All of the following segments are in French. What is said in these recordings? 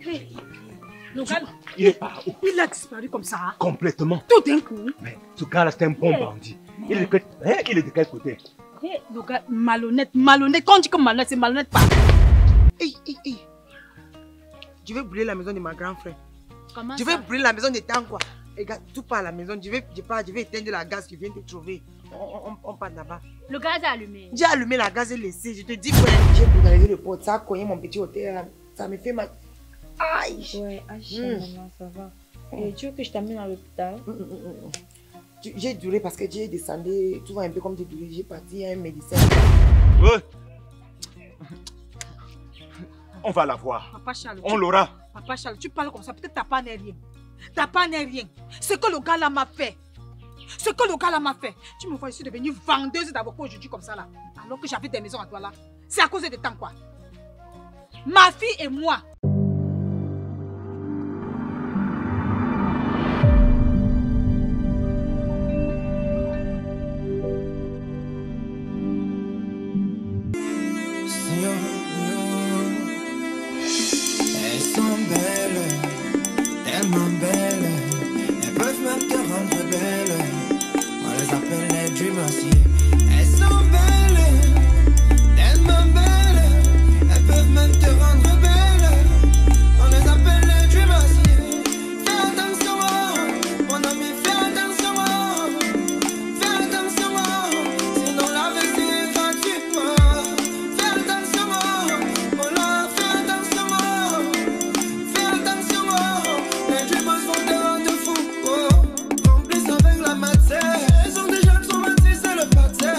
Hey. Le gars, il est pas où? Il a disparu comme ça. Complètement. Tout d'un coup. Mais ce gars-là, c'est un bon bandit. Il est de quel côté? Hey, le gars, malhonnête, malhonnête. Quand on dit que malhonnête, c'est malhonnête pas. Hey. Je vais brûler la maison de ma grand frère. Comment Je vais brûler la maison de Tankwa. Regarde, tout part à la maison. Je vais éteindre la gaz qui vient de trouver. On part là-bas. Le gaz est allumé. J'ai allumé la gaz et laissé. Je te dis, ouais. J'ai brûlé le pot. Ça a cogné mon petit hôtel. Ça me fait mal. Aïe. Ouais, maman, ça va. Et tu veux que je t'amène à l'hôpital? J'ai duré parce que j'ai descendu. Tu vois un peu comme tu duré. J'ai parti à un médecin. Ouais. On va la voir. Papa Charles. On l'aura. Papa Charles, tu parles comme ça. Peut-être ta part n'est rien. Ta part n'est rien. Ce que le gars là m'a fait. Tu me vois ici devenir vendeuse d'avocats aujourd'hui comme ça là. Alors que j'avais des maisons à toi là. C'est à cause de temps quoi. Ma fille et moi. Elles sont belles, tellement belles. Elles peuvent même te rendre belle. On les appelle les dreamers. Elles sont belles, tellement belles. Elles peuvent même te rendre belle. On les appelle les dreamers. Fais attention, mon ami, fais attention. Fais attention, sinon la vie c'est gratuitement. Fais attention, mon love, fais attention. Fais attention, les dreamers vont te rendre fou. Complice avec la matière. Elles ont déjà traumatisé, c'est le pâté.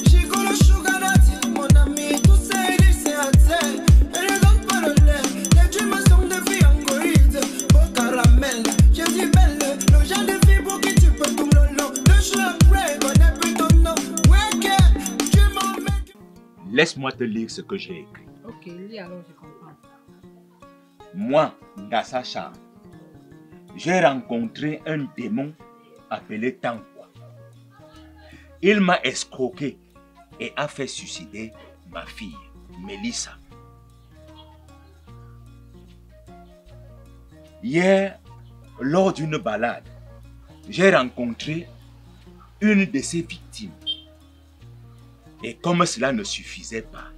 Chico le sugar daddy, mon ami, tout c'est dit, c'est à terre. Et ne donne pas le lait. Les dreamers sont des filles angoïdes. Beau caramel, j'ai dit belle. Le genre de filles pour qui tu peux tout le long. Le jour après, connais plus ton nom. Ouais, que tu m'en mets. Laisse-moi te lire ce que j'ai écrit. Ok, lis alors, je comprends. Moi, Ngassa Charles, j'ai rencontré un démon appelé Tankwa. Il m'a escroqué et a fait suicider ma fille, Mélissa. Hier, lors d'une balade, j'ai rencontré une de ses victimes. Et comme cela ne suffisait pas,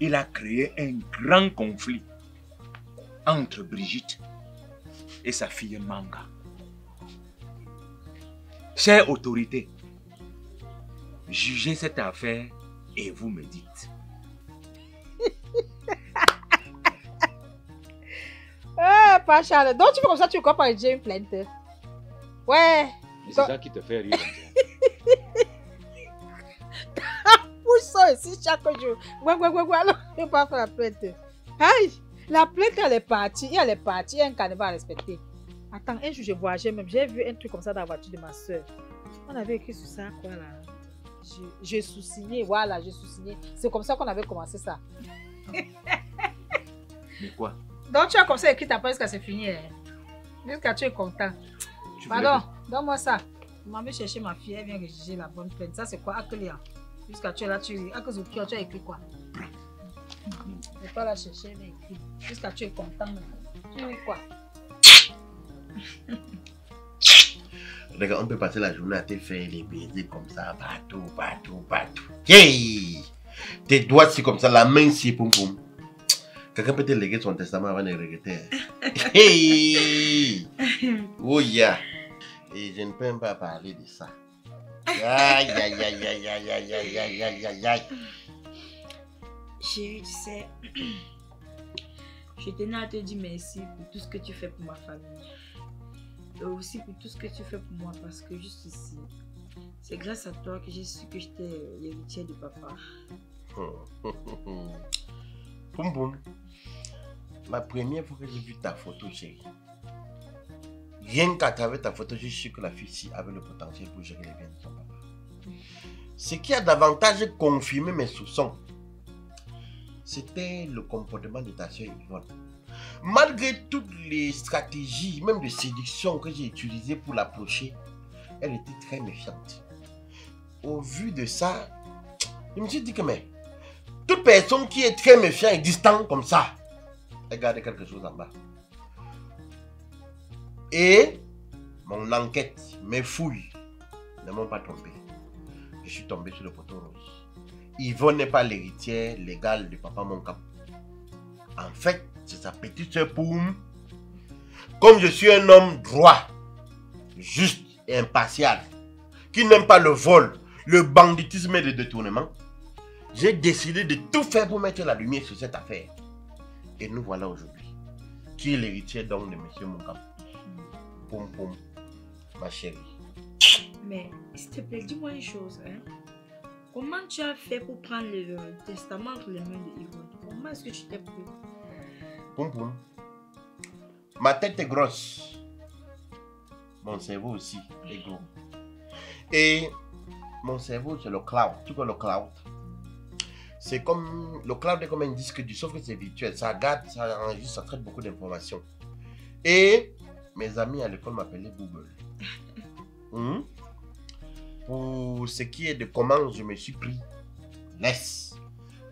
il a créé un grand conflit entre Brigitte et sa fille Manga. Chère autorité, jugez cette affaire et vous me dites. Pas Charles. Donc tu fais comme ça, tu crois pas que j'ai une plainte. Ouais. C'est ça qui te fait rire. Où sont ici chaque jour? Ouais, alors je ne vais pas faire la plainte. Aïe, la plainte elle est partie, il y a un carnaval à respecter. Attends, un jour je voyageais même, j'ai vu un truc comme ça dans la voiture de ma soeur. On avait écrit sur ça quoi là? J'ai sous-signé, voilà, j'ai sous-signé. C'est comme ça qu'on avait commencé ça. Mais quoi? Donc tu as comme ça écrit ta page jusqu'à c'est fini. Hein? Jusqu'à tu es content. Pardon, donne-moi ça. Maman veut chercher ma fille, elle vient rédiger la bonne plainte. Ça c'est quoi? Accueillir. Jusqu'à tu es là, tu as écrit quoi? Je vais pas la chercher, mais écrit. Jusqu'à tu es content. Tu es quoi? Regarde, on peut passer la journée à te faire les baisers comme ça, partout. Hey! Tes doigts c'est comme ça, la main c'est poum poum. Quelqu'un peut te léguer son testament avant de regretter. Hey! Oh yeah! Et je ne peux même pas parler de ça. Aïe. Chérie, tu sais, je tenais à te dire merci pour tout ce que tu fais pour ma famille. Et aussi pour tout ce que tu fais pour moi, parce que juste ici, c'est grâce à toi que j'ai su que j'étais l'héritière de papa. Poum poum. La première fois que j'ai vu ta photo, chérie, rien qu'à travers ta photo, j'ai su que la fille-ci avait le potentiel pour gérer les biens de son papa. Ce qui a davantage confirmé mes soupçons, c'était le comportement de ta soeur Yvonne. Malgré toutes les stratégies, même de séduction que j'ai utilisées pour l'approcher, elle était très méfiante. Au vu de ça, je me suis dit que mais toute personne qui est très méfiante et distante comme ça, ait gardé quelque chose en bas. Et mon enquête, mes fouilles ne m'ont pas trompé. Je suis tombé sur le poteau rose. Yvonne n'est pas l'héritière légale de Papa Moncap. En fait, c'est sa petite soeur Poum. Comme je suis un homme droit, juste et impartial, qui n'aime pas le vol, le banditisme et le détournement, j'ai décidé de tout faire pour mettre la lumière sur cette affaire. Et nous voilà aujourd'hui. Qui est l'héritier donc de M. Moncap? Poum Poum, ma chérie. Mais, s'il te plaît, dis-moi une chose. Hein? Comment tu as fait pour prendre le testament entre les mains de Yvonne? Comment est-ce que tu t'es pris? Poum Poum. Ma tête est grosse. Mon cerveau aussi est gros. Et mon cerveau, c'est le cloud. Tu vois le cloud? C'est comme... Le cloud est comme un disque dur, sauf que c'est virtuel. Ça garde, ça enregistre, ça traite beaucoup d'informations. Et mes amis à l'école m'appelaient Google. Pour ce qui est de comment je me suis pris, laisse.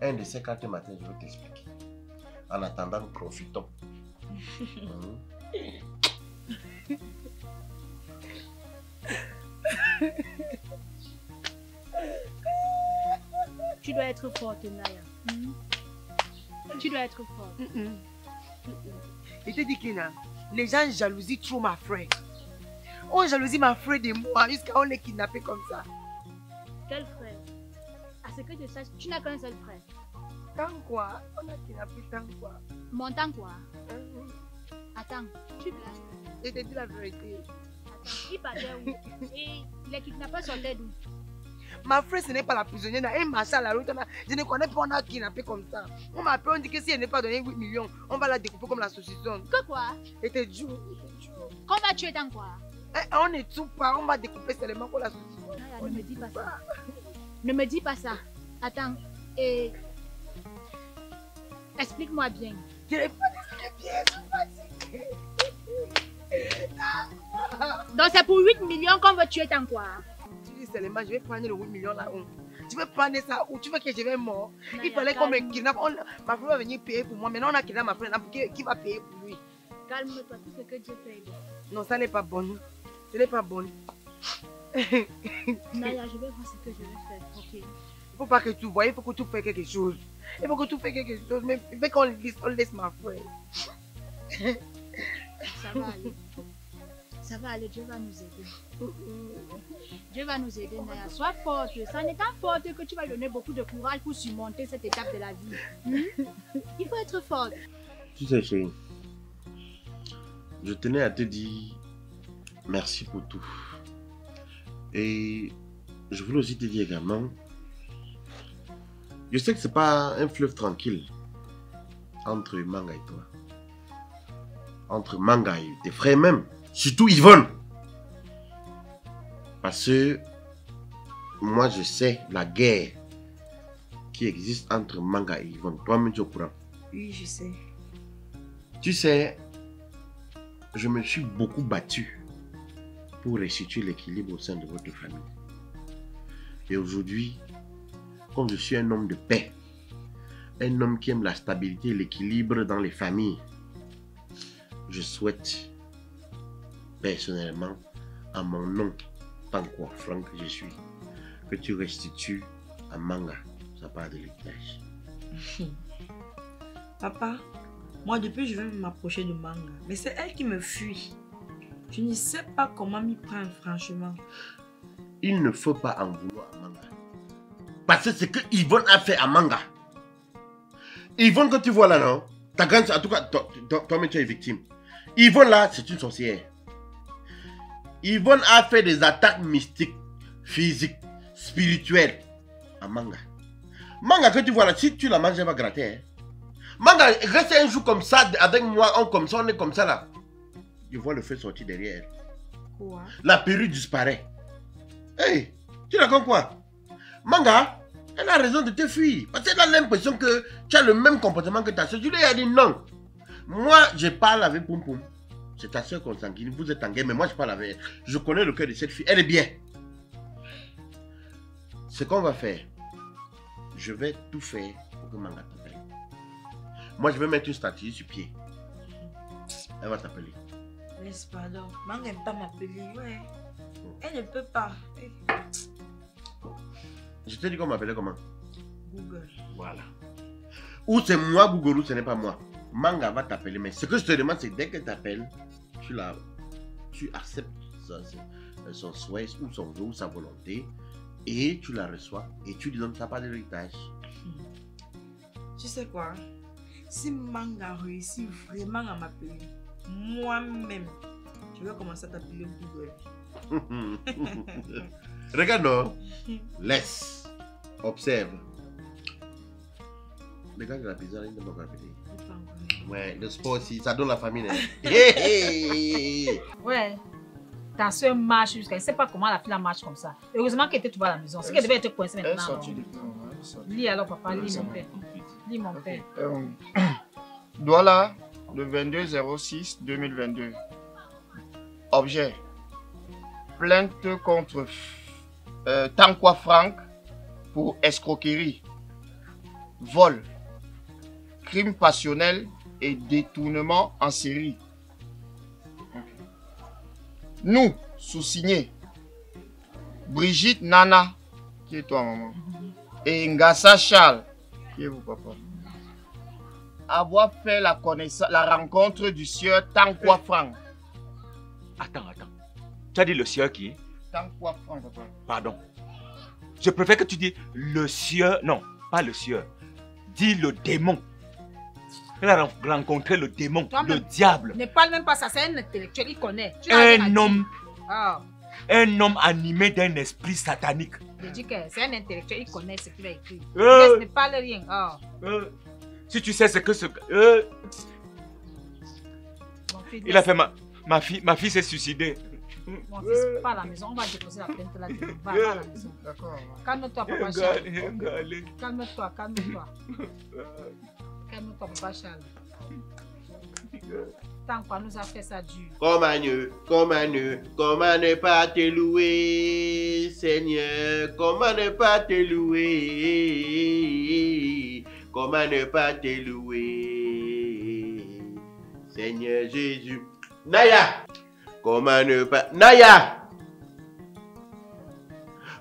Un de ces 4 matins, je vais t'expliquer. En attendant, profitons. Tu dois être forte, Naya. Tu dois être forte. Je te dis, Kina, les gens jalousient trop ma frère. On jalousie ma frère de moi jusqu'à on les kidnapper comme ça. Quel frère? À ce que je sache, tu n'as qu'un seul frère. Tant quoi? On a kidnappé tant quoi? Montant quoi? Attends, tu blagues. Je te dis la vérité. Attends, il partait où? Et les kidnappeurs sortaient d'où? Ma frère, ce n'est pas la prisonnière. Elle marche à la route. Je ne connais pas, on a kidnappé comme ça. On m'appelle, on dit que si elle n'est pas donné 8 millions, on va la découper comme la saucisson. Que quoi? Et te jure. Qu'on va tuer dans quoi? On ne tue pas, on va découper seulement pour la saucisson. Ne me dis pas ça. Ne me dis pas ça. Attends, et... Explique-moi bien. Je n'ai pas expliqué bien, je suis fatiguée. Donc c'est pour 8 millions qu'on veut tuer dans quoi? Tu dis seulement, je vais prendre le 8 millions là où? Tu veux prendre ça où? Tu veux que je vais mort? Naya, Il fallait qu'on me kidnappe. Ma frère va venir payer pour moi. Maintenant on a kidnappé ma frère. Qui va payer pour lui? Calme-toi, tout ce que Dieu fait est bon. Non, ça n'est pas bon. Ce n'est pas bon. Naya, je vais voir ce que je vais faire, ok? Il ne faut pas que tu vois, il faut que tu fasses quelque chose. Il faut que tu fasses quelque chose, mais il faut qu'on laisse ma frère. Ça va aller. Ça va aller, Dieu va nous aider. Dieu va nous aider, Naya. Sois forte. Ça n'est qu'en forte que tu vas donner beaucoup de courage pour surmonter cette étape de la vie. Il faut être forte. Tu sais, chérie, je tenais à te dire merci pour tout. Et je voulais aussi te dire également, je sais que c'est pas un fleuve tranquille entre Manga et toi. Entre Manga et tes frères même. Surtout Yvonne. Parce que moi je sais la guerre qui existe entre Manga et Yvonne. Toi-même tu es au courant. Oui, je sais. Tu sais, je me suis beaucoup battu pour restituer l'équilibre au sein de votre famille. Et aujourd'hui, comme je suis un homme de paix, un homme qui aime la stabilité et l'équilibre dans les familles, je souhaite personnellement, à mon nom, tant quoi franc que je suis, que tu restitues à Manga sa part de l'héritage. Papa, moi depuis je veux m'approcher de Manga, mais c'est elle qui me fuit. Je ne sais pas comment m'y prendre franchement. Il ne faut pas en vouloir à Manga. Parce que ce que Yvonne a fait à Manga. Yvonne que tu vois là, non? Ta grande, en tout cas, toi-même tu es victime. Yvonne là, c'est une sorcière. Yvonne a fait des attaques mystiques, physiques, spirituelles à Manga. Manga que tu vois là, si tu la manges, elle va gratter. Hein? Manga, reste un jour comme ça, avec moi, on est comme ça là. Je vois le feu sortir derrière elle. Quoi? La perruque disparaît. Hey, tu racontes quoi? Manga, elle a raison de te fuir. Parce qu'elle a l'impression que tu as le même comportement que ta soeur. Tu lui as dit non. Moi, je parle avec Poum Poum. C'est ta soeur consanguine. Vous êtes en guerre, mais moi, je parle avec elle. Je connais le cœur de cette fille. Elle est bien. Ce qu'on va faire, je vais tout faire pour que Manga t'appelle. Moi, je vais mettre une stratégie sur pied. Elle va t'appeler. Laisse, pardon. Maman n'aime pas m'appeler, ouais. Elle ne peut pas. Je t'ai dit qu'on m'appelait comment? Google. Voilà. Ou c'est moi, Google, ou ce n'est pas moi. Manga va t'appeler. Mais ce que je te demande, c'est dès qu'elle t'appelle, tu acceptes son souhait ou son vœu ou sa volonté et tu la reçois et tu lui donnes ta part de l'héritage. Tu sais quoi? Si Manga réussit vraiment à m'appeler, moi-même, je vais commencer à t'appeler Google. Regarde, non? Laisse. Observe. Les gars de la pizza, ils ne m'ont pas appelé. Ouais, le sport aussi, ça donne la famille. Ouais. Ta soeur marche jusqu'à... Elle ne sait pas comment la fille marche comme ça. Heureusement qu'elle était trouvée à la maison. C'est qu'elle devait être coincée maintenant. Elle est sortie depuis longtemps. Lis alors, papa. Lis mon père. Lis mon père. Douala, le 22/06/2022. Objet. Plainte contre Tankwa Frank pour escroquerie, vol, crime passionnel et détournement en série. Nous, sous-signés, Brigitte Nana, qui est toi maman, et Ngassa Charles, qui est vous papa, avoir fait la rencontre du sieur Tankwa Frank. Attends. Tu as dit le sieur qui? Tankwa Frank, papa. Pardon. Je préfère que tu dis le sieur. Non, pas le sieur. Dis le démon. Elle a rencontré le démon, le diable. Ne parle même pas ça, c'est un intellectuel, il connaît. Un homme. Oh. Un homme animé d'un esprit satanique. Je dis que c'est un intellectuel, il connaît ce qu'il a écrit. Ne parle rien. Oh. Si tu sais ce que ce... il a fait ma fille s'est suicidée. Mon fils, pas à la maison, on va déposer la plainte là. Va à la maison. D'accord. Calme-toi, papa Charles. Calme-toi. Calme-toi, papa Charles. Tant qu'on nous a fait ça dur. Comment ne pas te louer, Seigneur, comment ne pas te louer, comment ne pas te louer, Seigneur Jésus. Naya! Comment ne pas... Naya!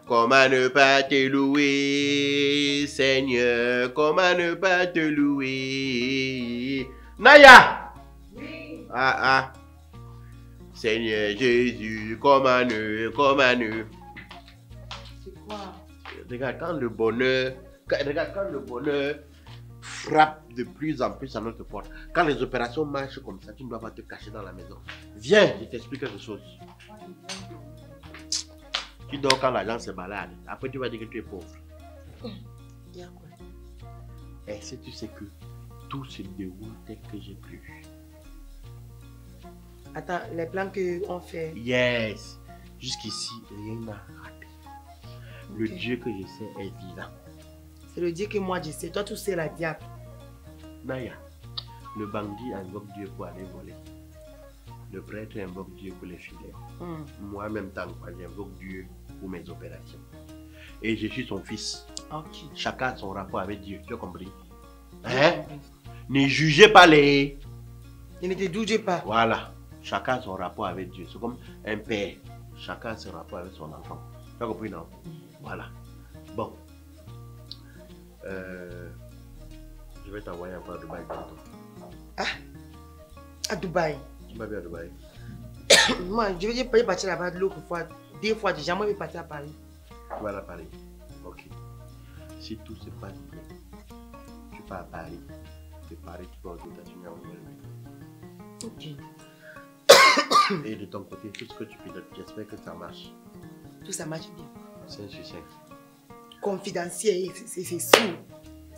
Comment ne pas te louer, Seigneur? Comment ne pas te louer? Naya! Oui. Ah. Seigneur Jésus, comment ne... C'est quoi? Regarde, quand le bonheur frappe de plus en plus à notre porte, quand les opérations marchent comme ça, tu ne dois pas te cacher dans la maison. Viens, je t'explique quelque chose. Tu dors quand l'argent se balade. Après, tu vas dire que tu es pauvre. Est-ce que tu sais que tout se déroule tel que j'ai prévu? Attends, les plans qu'on fait. Yes. Jusqu'ici, rien n'a raté. Le Dieu que je sais est vivant. C'est le Dieu que moi je sais. Toi, tu sais la diable. Naya, le bandit invoque Dieu pour aller voler. Le prêtre invoque Dieu pour les fidèles. Moi-même, j'invoque Dieu pour mes opérations. Et je suis son fils. Okay. Chacun a son rapport avec Dieu. Tu as compris? Hein? Ne jugez pas les... Ne te jugez pas. Voilà. Chacun a son rapport avec Dieu. C'est comme un père. Chacun a son rapport avec son enfant. Tu as compris, non? Voilà. Bon. Je vais t'envoyer encore à Dubaï bientôt. Ah? À Dubaï? Tu m'as vu à Dubaï? Moi, je vais partir là-bas l'autre fois. 2 fois déjà. Moi, je vais partir à Paris. Tu vas à Paris? Ok. Si tout se passe bien, tu pars à Paris. De Paris, tu vas aux États-Unis en Amérique. Ok. Et de ton côté, tout ce que tu pilotes, j'espère que ça marche. Tout ça marche bien. 5 sur 5. Confidentiel, c'est sûr.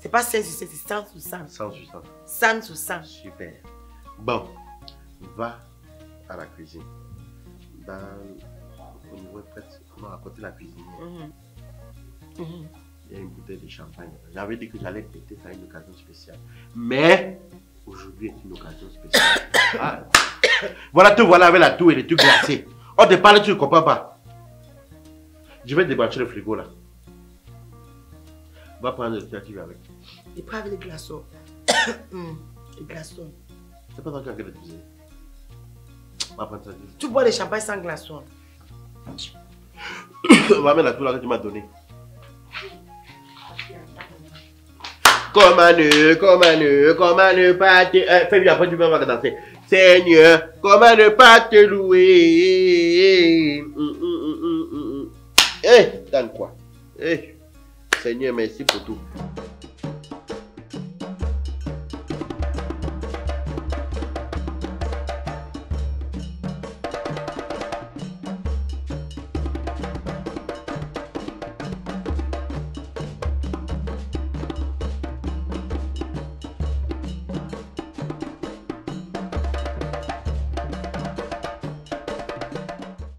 C'est pas 5 sur 5, c'est 100 sur 100. 100 sur 100. 100 sur 100. Super. Bon, va à la cuisine. Au niveau presque, à côté de la cuisine. Il y a une bouteille de champagne. J'avais dit que j'allais péter ça à une occasion spéciale. Mais aujourd'hui est une occasion spéciale. Ah. Voilà, te voilà avec la toux et les trucs glacés. On te parle, tu ne comprends pas. Je vais débrancher le frigo là. Va prendre le truc avec. Et prends avec les glaçons. glaçons. C'est pas toi qui as gagné. Ma prendre ça. Tu bois le champagne sans glaçons. Va mettre la tour là que tu m'as donné. Comment ne pas te... Fais-lui après tu vas danser. Seigneur, comment ne pas te louer? Eh, donne quoi? Eh, Seigneur, merci pour tout.